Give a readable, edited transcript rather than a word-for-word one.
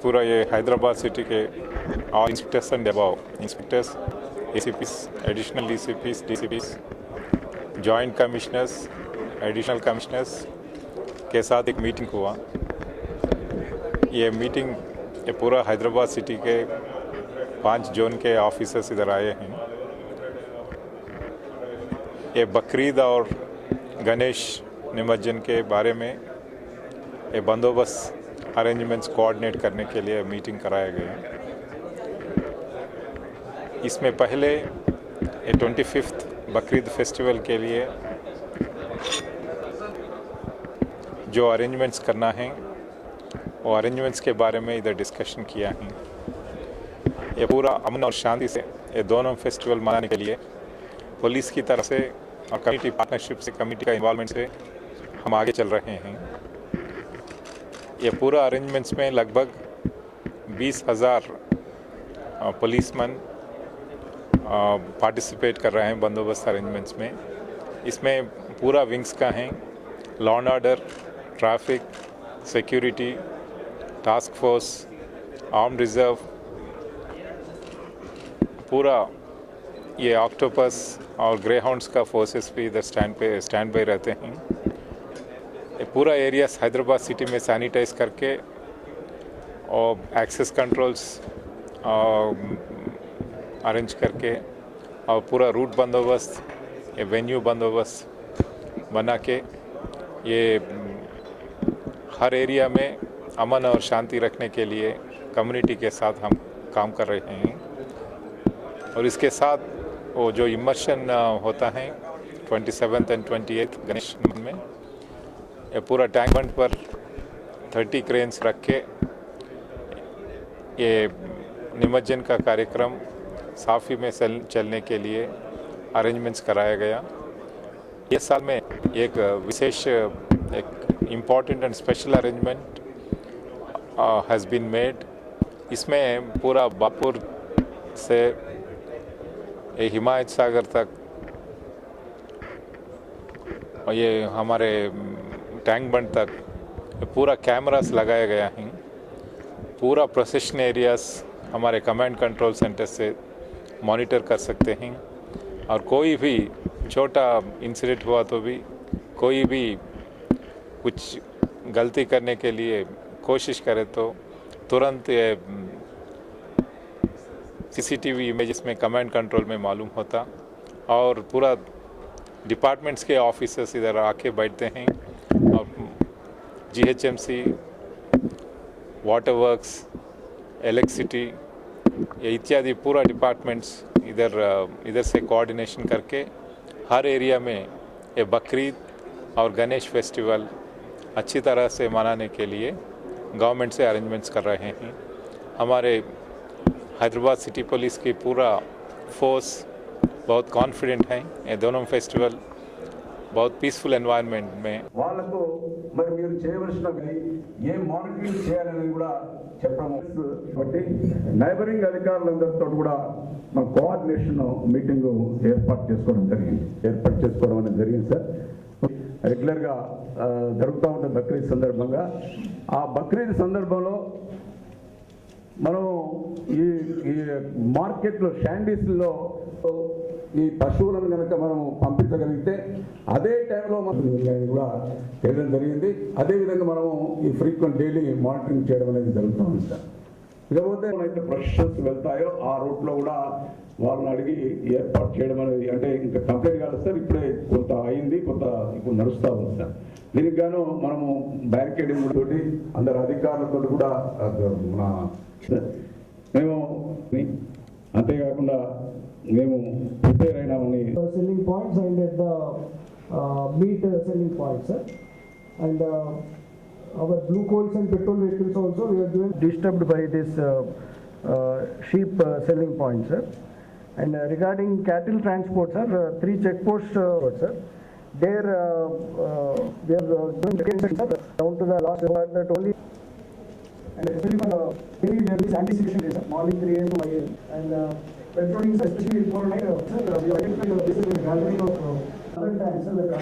पूरा ये हैदराबाद सिटी के all inspectors and above inspectors, ACPs, additional DCPs, DCPs, joint commissioners, additional commissioners के साथ एक मीटिंग हुआ। ये मीटिंग ये पूरा हैदराबाद सिटी के 5 जोन के ऑफिसर्स इधर आए हैं। ये बकरीद और गणेश निमज्जन के बारे में ये बंदोबस्त अरेंजमेंट्स कोऑर्डिनेट करने के लिए मीटिंग कराया गया। इसमें पहले ये 25th बकरीद फेस्टिवल के लिए जो अरेंजमेंट्स करना है वो अरेंजमेंट्स के बारे में इधर डिस्कशन किया है। ये पूरा अमन और शांति से ये दोनों फेस्टिवल मनाने के लिए पुलिस की तरफ से और कम्युनिटी पार्टनरशिप से, कम्युनिटी का इन्वॉल्वमेंट से हम आगे चल रहे हैं। ये पूरा अरेंजमेंट्स में लगभग 20,000 पुलिसमैन पार्टिसिपेट कर रहे हैं बंदोबस्त अरेंजमेंट्स में। इसमें पूरा विंग्स का है, law and order, traffic, security, task force, armed reserve, पूरा ये ऑक्टोपस और ग्रे हाउंड्स का फोर्सेस भी इधर स्टैंड बाई रहते हैं। ये पूरा एरिया हैदराबाद सिटी में सैनिटाइज करके और एक्सेस कंट्रोल्स अरेंज करके और पूरा रूट बंदोबस्त, ये वेन्यू बंदोबस्त बना के ये हर एरिया में अमन और शांति रखने के लिए कम्युनिटी के साथ हम काम कर रहे हैं। और इसके साथ वो जो इमर्शन होता है 27th and 28th गणेश में, ये पूरा टैंक बंड पर 30 क्रेन्स रख के ये निमज्जन का कार्यक्रम साफी में चलने के लिए अरेंजमेंट्स कराया गया। ये साल में एक विशेष एक important and special arrangement has been made. इसमें पूरा बापुर से ये हिमायत सागर तक और ये हमारे टैंक बंड तक पूरा कैमरास लगाया गया है। पूरा प्रोसेशन एरियाज हमारे कमांड कंट्रोल सेंटर से मॉनिटर कर सकते हैं और कोई भी छोटा इंसिडेंट हुआ तो भी कोई भी कुछ गलती करने के लिए कोशिश करे तो तुरंत ये सीसीटीवी इमेजेस में कमांड कंट्रोल में मालूम होता और पूरा डिपार्टमेंट्स के ऑफिसर्स इधर आके बैठते हैं और जीएचएमसी, वाटर वर्क्स, इलेक्ट्रिसिटी ये इत्यादि पूरा डिपार्टमेंट्स इधर से कोऑर्डिनेशन करके हर एरिया में ये बकरीद और गणेश फेस्टिवल अच्छी तरह से मनाने के लिए गवर्नमेंट से अरेंजमेंट्स कर रहे हैं। हमारे हैदराबाद सिटी पुलिस की पूरा फोर्स बहुत कॉन्फिडेंट है ये दोनों फेस्टिवल बहुत पीसफुल एनवायरनमेंट में వాళ్ళకు మరి మీరు చేయవలసినవి ఏ మానిటరింగ్ చేయాలని కూడా చెప్పడము బట్టి నైబరింగ్ అధికారులందరితో కూడా మన కోఆర్డినేషన్ మీటింగ్ ఏర్పాటు చేసుకోవడం అనేది జరిగింది సార్। రెగ్యులర్గా జరుగుతూ ఉంటుంది బక్రీద్ సందర్భంగా। ఆ బక్రీద్ సందర్భంలో మనం ఈ మార్కెట్లో షాండీస్లో ఈ పశువులను కనుక మనం పంపించగలిగితే అదే టైంలో మనం కూడా చేయడం జరిగింది। అదేవిధంగా మనము ఈ ఫ్రీక్వెంట్ డైలీ మానిటరింగ్ చేయడం అనేది జరుగుతూ ఉంది సార్। ఇకపోతే మనైతే ప్రొఫెషనల్స్ వెళ్తాయో ఆ రూట్లో కూడా వాళ్ళని అడిగి ఏర్పాటు చేయడం అనేది అంటే ఇంకా కంప్లీట్ కాదు సార్, ఇప్పుడే కొంత అయింది, కొంత ఇప్పుడు నడుస్తూ ఉంది సార్। దీనికి గాను మనము బ్యారికేడింగ్ తోటి అందరు అధికారులతో కూడా మేము అంతేకాకుండా మేము prepare అయినామని selling points and at the meat selling points, sir. And our blue coals and petrol vehicles also we are doing disturbed by this sheep selling points, sir. And regarding cattle transport, sir, 3 checkposts, sir. There we are doing down to the last word that only. And especially for there is anticipation days, morning 3 AM to 5 AM. And petroling, especially for night, sir, we identify this is a gathering of other times, sir, like